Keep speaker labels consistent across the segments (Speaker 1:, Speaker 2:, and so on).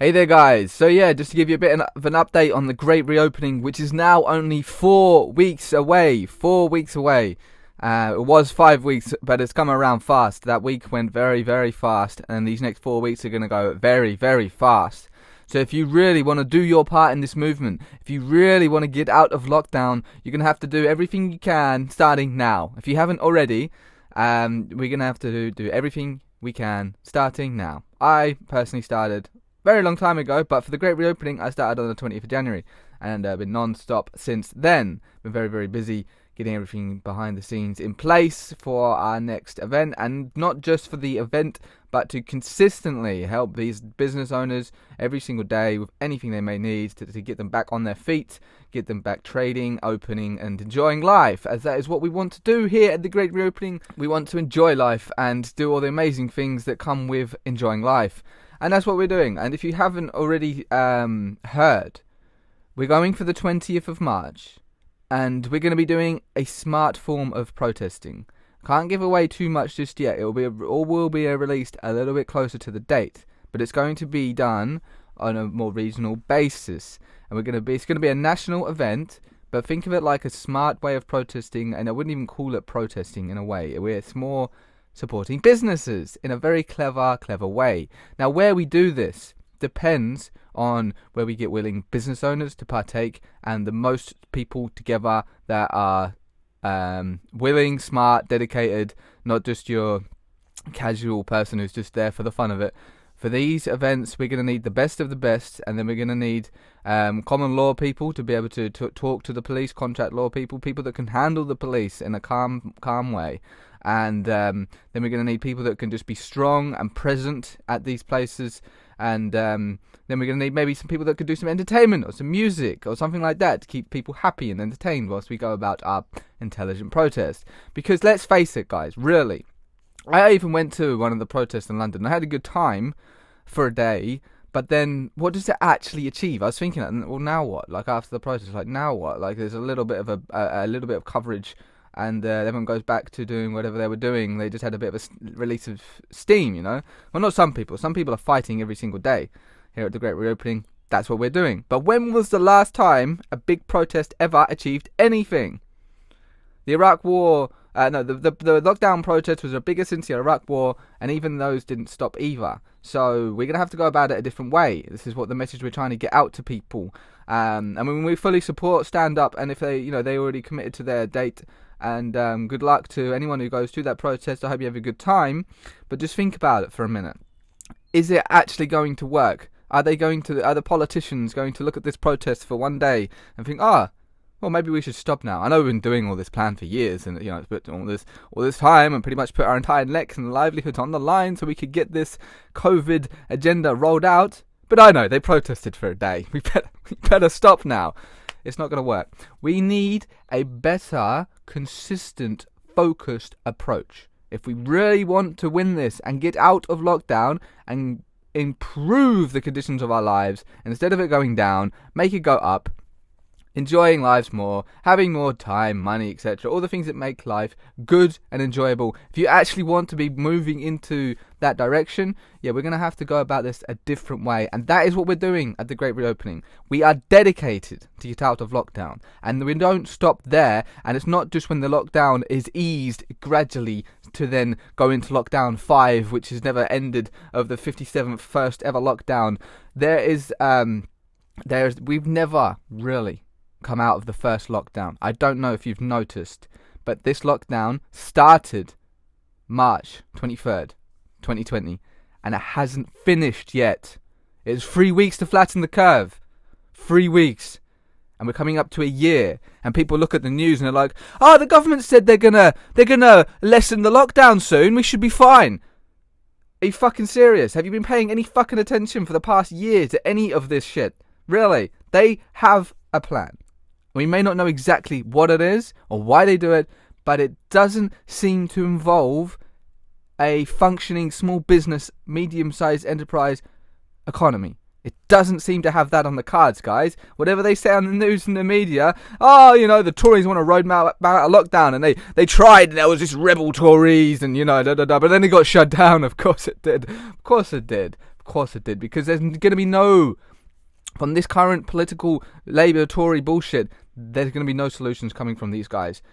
Speaker 1: Hey there guys, so yeah, just to give you a bit of an update on the great reopening, which is now only 4 weeks away. 4 weeks away. It was 5 weeks, but it's come around fast. That week went very, very fast, and these next 4 weeks are going to go very, very fast. So if you really want to do your part in this movement, if you really want to get out of lockdown, you're going to have to do everything you can starting now. If you haven't already, we're going to have to do everything we can starting now. I personally started very long time ago, but for the great reopening, I started on the 20th of January and been non-stop since then. Been very, very busy getting everything behind the scenes in place for our next event, and not just for the event, but to consistently help these business owners every single day with anything they may need to get them back on their feet, get them back trading, opening, and enjoying life, as that is what we want to do here at the great reopening. We want to enjoy life and do all the amazing things that come with enjoying life. And that's what we're doing. And if you haven't already heard, we're going for the 20th of March. And we're going to be doing a smart form of protesting. Can't give away too much just yet. It will be released a little bit closer to the date. But it's going to be done on a more regional basis. And it's going to be a national event. But think of it like a smart way of protesting. And I wouldn't even call it protesting in a way. It's more supporting businesses in a very clever way. Now, where we do this depends on where we get willing business owners to partake, and the most people together that are willing, smart, dedicated, not just your casual person who's just there for the fun of it. For these events, we're going to need the best of the best, and then we're going to need common law people to be able to talk to the police, contract law people that can handle the police in a calm way. And then we're going to need people that can just be strong and present at these places. And then we're going to need maybe some people that could do some entertainment or some music or something like that to keep people happy and entertained whilst we go about our intelligent protest. Because let's face it, guys, really, I even went to one of the protests in London. I had a good time for a day, but then what does it actually achieve? I was thinking, well, now what? Like after the protest, like now what? Like there's a little bit of a little bit of coverage, and everyone goes back to doing whatever they were doing. They just had a bit of a release of steam, you know? Well, not some people. Some people are fighting every single day here at the Great Reopening. That's what we're doing. But when was the last time a big protest ever achieved anything? The Iraq War, the lockdown protest was the biggest since the Iraq War, and even those didn't stop either. So we're going to have to go about it a different way. This is what the message we're trying to get out to people. I mean, we fully support stand up, and if they already committed to their date, and good luck to anyone who goes to that protest. I hope you have a good time. But just think about it for a minute. Is it actually going to work? Are the politicians going to look at this protest for one day and think, well, maybe we should stop now? I know we've been doing all this plan for years, and it's put all this time and pretty much put our entire necks and livelihoods on the line so we could get this COVID agenda rolled out. But I know they protested for a day. We better stop now. It's not going to work. We need a better, consistent, focused approach. If we really want to win this and get out of lockdown and improve the conditions of our lives, instead of it going down, make it go up, enjoying lives more, having more time, money, etc. All the things that make life good and enjoyable. If you actually want to be moving into that direction, we're going to have to go about this a different way. And that is what we're doing at the Great Reopening. We are dedicated to get out of lockdown. And we don't stop there. And it's not just when the lockdown is eased gradually to then go into lockdown 5, which has never ended, of the 57th first ever lockdown. We've never really come out of the first lockdown. I don't know if you've noticed, but this lockdown started March 23rd, 2020, and it hasn't finished yet. It's 3 weeks to flatten the curve. 3 weeks. And we're coming up to a year, and people look at the news and they're like, the government said they're gonna lessen the lockdown soon, we should be fine. Are you fucking serious? Have you been paying any fucking attention for the past year to any of this shit? Really? They have a plan. We may not know exactly what it is or why they do it, but it doesn't seem to involve a functioning small business, medium-sized enterprise economy. It doesn't seem to have that on the cards, guys. Whatever they say on the news and the media, the Tories want to roadmap out a lockdown, and they tried, and there was this rebel Tories, and but then it got shut down. Of course it did. Of course it did, because there's going to be no, from this current political Labour Tory bullshit, there's going to be no solutions coming from these guys.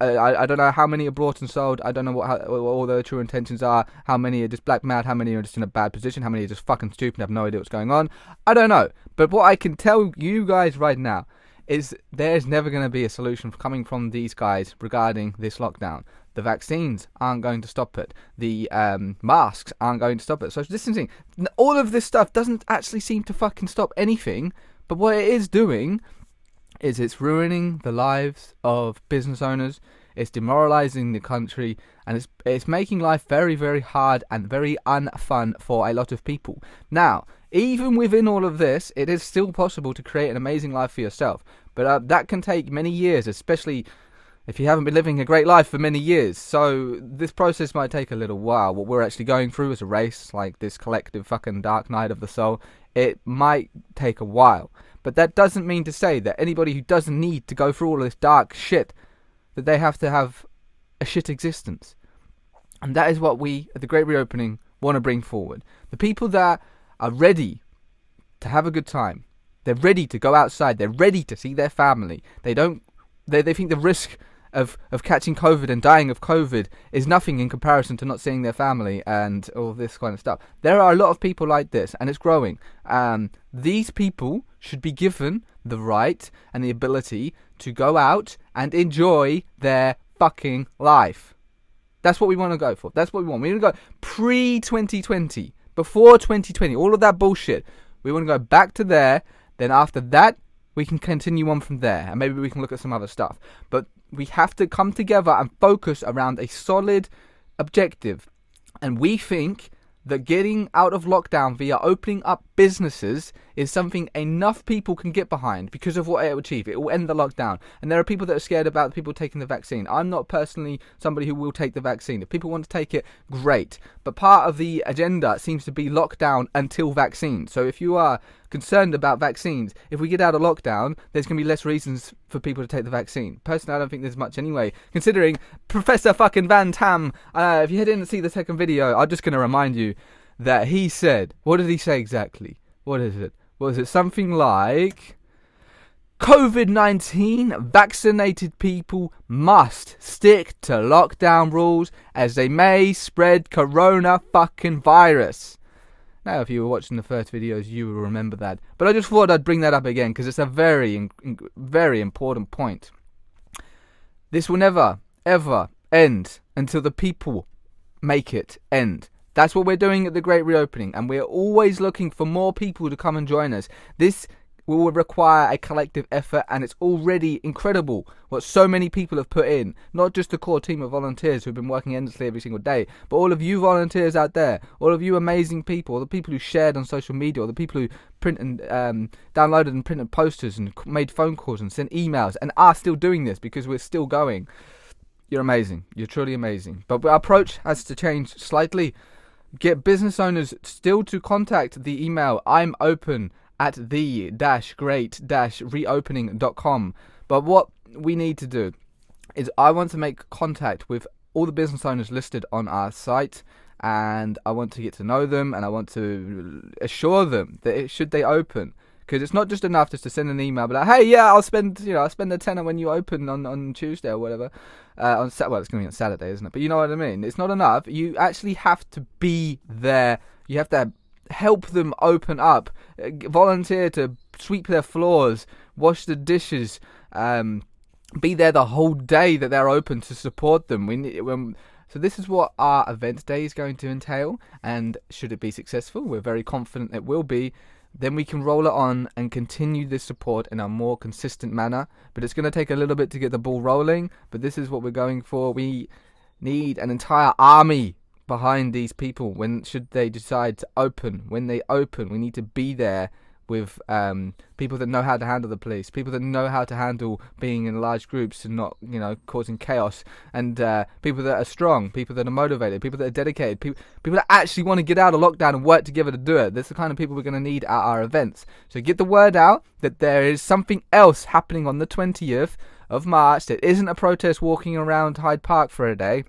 Speaker 1: I don't know how many are bought and sold. I don't know what all their true intentions are. How many are just black mad? How many are just in a bad position? How many are just fucking stupid and have no idea what's going on? I don't know. But what I can tell you guys right now is there's never going to be a solution coming from these guys regarding this lockdown. The vaccines aren't going to stop it. The masks aren't going to stop it. Social distancing, all of this stuff doesn't actually seem to fucking stop anything. But what it is doing is it's ruining the lives of business owners. It's demoralizing the country, and it's making life very, very hard and very unfun for a lot of people. Now, even within all of this, it is still possible to create an amazing life for yourself. But that can take many years, especially if you haven't been living a great life for many years. So this process might take a little while. What we're actually going through as a race, like this collective fucking dark night of the soul, it might take a while. But that doesn't mean to say that anybody who doesn't need to go through all this dark shit, that they have to have a shit existence. And that is what we, at the Great Reopening, want to bring forward. The people that are ready to have a good time, they're ready to go outside, they're ready to see their family. They think the risk of catching COVID and dying of COVID is nothing in comparison to not seeing their family and all this kind of stuff. There are a lot of people like this, and it's growing. These people should be given the right and the ability to go out and enjoy their fucking life. That's what we want to go for. That's what we want. We want to go pre-2020, before 2020, all of that bullshit. We want to go back to there. Then after that, we can continue on from there, and maybe we can look at some other stuff. But we have to come together and focus around a solid objective. And we think that getting out of lockdown via opening up businesses is something enough people can get behind because of what it will achieve. It will end the lockdown. And there are people that are scared about people taking the vaccine. I'm not personally somebody who will take the vaccine. If people want to take it, great. But part of the agenda seems to be lockdown until vaccine. So if you are concerned about vaccines, if we get out of lockdown, there's going to be less reasons for people to take the vaccine. Personally, I don't think there's much anyway, considering Professor fucking Van Tam, if you head in and see the second video, I'm just going to remind you that he said, what did he say exactly? What is it? Was it something like, COVID-19 vaccinated people must stick to lockdown rules as they may spread corona fucking virus. Now, if you were watching the first videos, you will remember that. But I just thought I'd bring that up again because it's a very, very important point. This will never, ever end until the people make it end. That's what we're doing at the Great Reopening, and we're always looking for more people to come and join us. This will require a collective effort, and it's already incredible what so many people have put in. Not just the core team of volunteers who've been working endlessly every single day, but all of you volunteers out there, all of you amazing people, all the people who shared on social media, all the people who print and downloaded and printed posters and made phone calls and sent emails and are still doing this because we're still going. You're amazing. You're truly amazing. But our approach has to change slightly. Get business owners still to contact the email I'm open at the-great-reopening.com. But what we need to do is I want to make contact with all the business owners listed on our site, and I want to get to know them, and I want to assure them that should they open, because it's not just enough just to send an email, but like, hey, yeah, I'll spend a tenner when you open on Tuesday or whatever. Well, it's going to be on Saturday, isn't it? But you know what I mean. It's not enough. You actually have to be there. You have to help them open up, volunteer to sweep their floors, wash the dishes, be there the whole day that they're open to support them. So this is what our event day is going to entail, and should it be successful, we're very confident it will be, then we can roll it on and continue this support in a more consistent manner. But it's going to take a little bit to get the ball rolling, but this is what we're going for. We need an entire army behind these people should they decide to open. When they open, we need to be there with people that know how to handle the police, people that know how to handle being in large groups and not, causing chaos, and people that are strong, people that are motivated, people that are dedicated, people that actually want to get out of lockdown and work together to do it. That's the kind of people we're going to need at our events. So get the word out that there is something else happening on the 20th of March. That isn't a protest walking around Hyde Park for a day.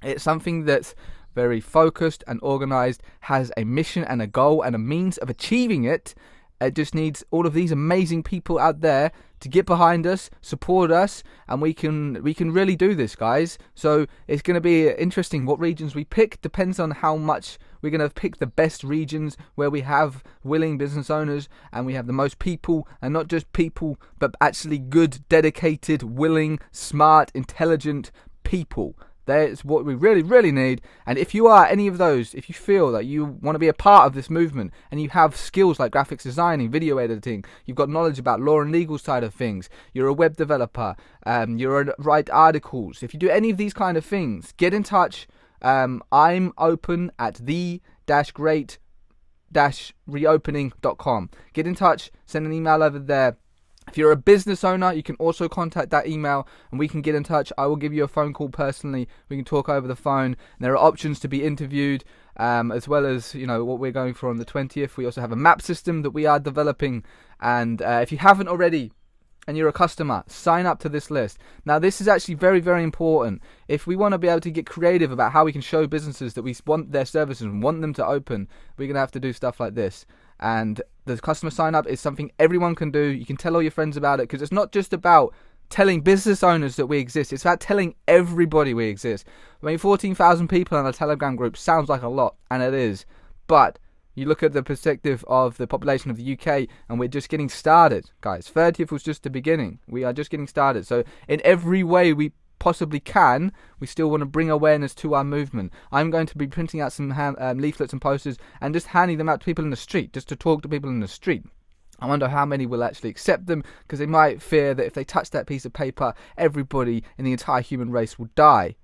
Speaker 1: It's something that's very focused and organized, has a mission and a goal and a means of achieving it. It just needs all of these amazing people out there to get behind us, support us, and we can really do this, guys. So it's going to be interesting what regions we pick. Depends on how much we're going to pick the best regions where we have willing business owners and we have the most people, and not just people, but actually good, dedicated, willing, smart, intelligent people. That's what we really, really need. And if you are any of those, if you feel that you want to be a part of this movement and you have skills like graphics designing, video editing, you've got knowledge about law and legal side of things, you're a web developer, write articles, if you do any of these kind of things, get in touch. I'm open at the-great-reopening.com. Get in touch, send an email over there. If you're a business owner, you can also contact that email and we can get in touch. I will give you a phone call personally. We can talk over the phone. There are options to be interviewed, as well as, what we're going for on the 20th. We also have a map system that we are developing. And if you haven't already and you're a customer, sign up to this list. Now, this is actually very, very important. If we want to be able to get creative about how we can show businesses that we want their services and want them to open, we're going to have to do stuff like this. And the customer sign up is something everyone can do. You can tell all your friends about it, because it's not just about telling business owners that we exist. It's about telling everybody we exist. 14,000 people in a Telegram group sounds like a lot, and it is. But you look at the perspective of the population of the UK, and we're just getting started, guys. 30th was just the beginning. We are just getting started. So in every way we possibly can, we still want to bring awareness to our movement. I'm going to be printing out some leaflets and posters and just handing them out to people in the street, just to talk to people in the street. I wonder how many will actually accept them, because they might fear that if they touch that piece of paper, everybody in the entire human race will die.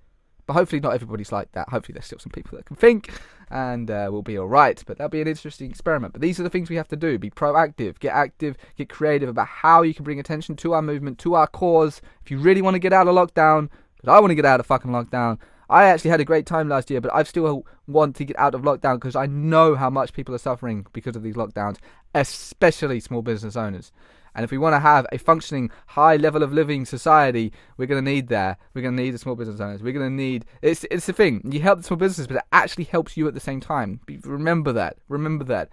Speaker 1: But hopefully not everybody's like that. Hopefully there's still some people that can think, and we'll be alright. But that'll be an interesting experiment. But these are the things we have to do. Be proactive, get active, get creative about how you can bring attention to our movement, to our cause. If you really want to get out of lockdown, because I want to get out of fucking lockdown. I actually had a great time last year, but I still want to get out of lockdown because I know how much people are suffering because of these lockdowns, especially small business owners. And if we want to have a functioning, high level of living society, we're going to need that. We're going to need the small business owners. We're going to need... It's the thing. You help the small businesses, but it actually helps you at the same time. Remember that. Remember that.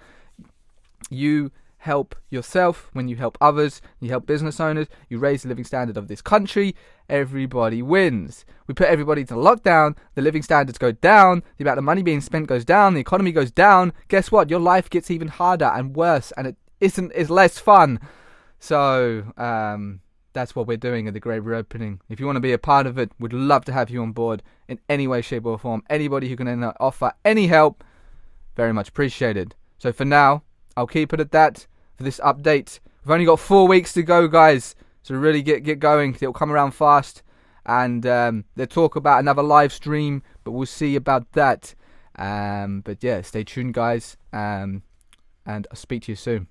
Speaker 1: You help yourself when you help others. You help business owners. You raise the living standard of this country. Everybody wins. We put everybody to lockdown. The living standards go down. The amount of money being spent goes down. The economy goes down. Guess what? Your life gets even harder and worse, and it's less fun. So that's what we're doing at the Great Reopening. If you want to be a part of it, we'd love to have you on board in any way, shape or form. Anybody who can offer any help, very much appreciated. So for now, I'll keep it at that for this update. We've only got 4 weeks to go, guys. So really get going. It'll come around fast. And they'll talk about another live stream, but we'll see about that. But yeah, stay tuned, guys. And I'll speak to you soon.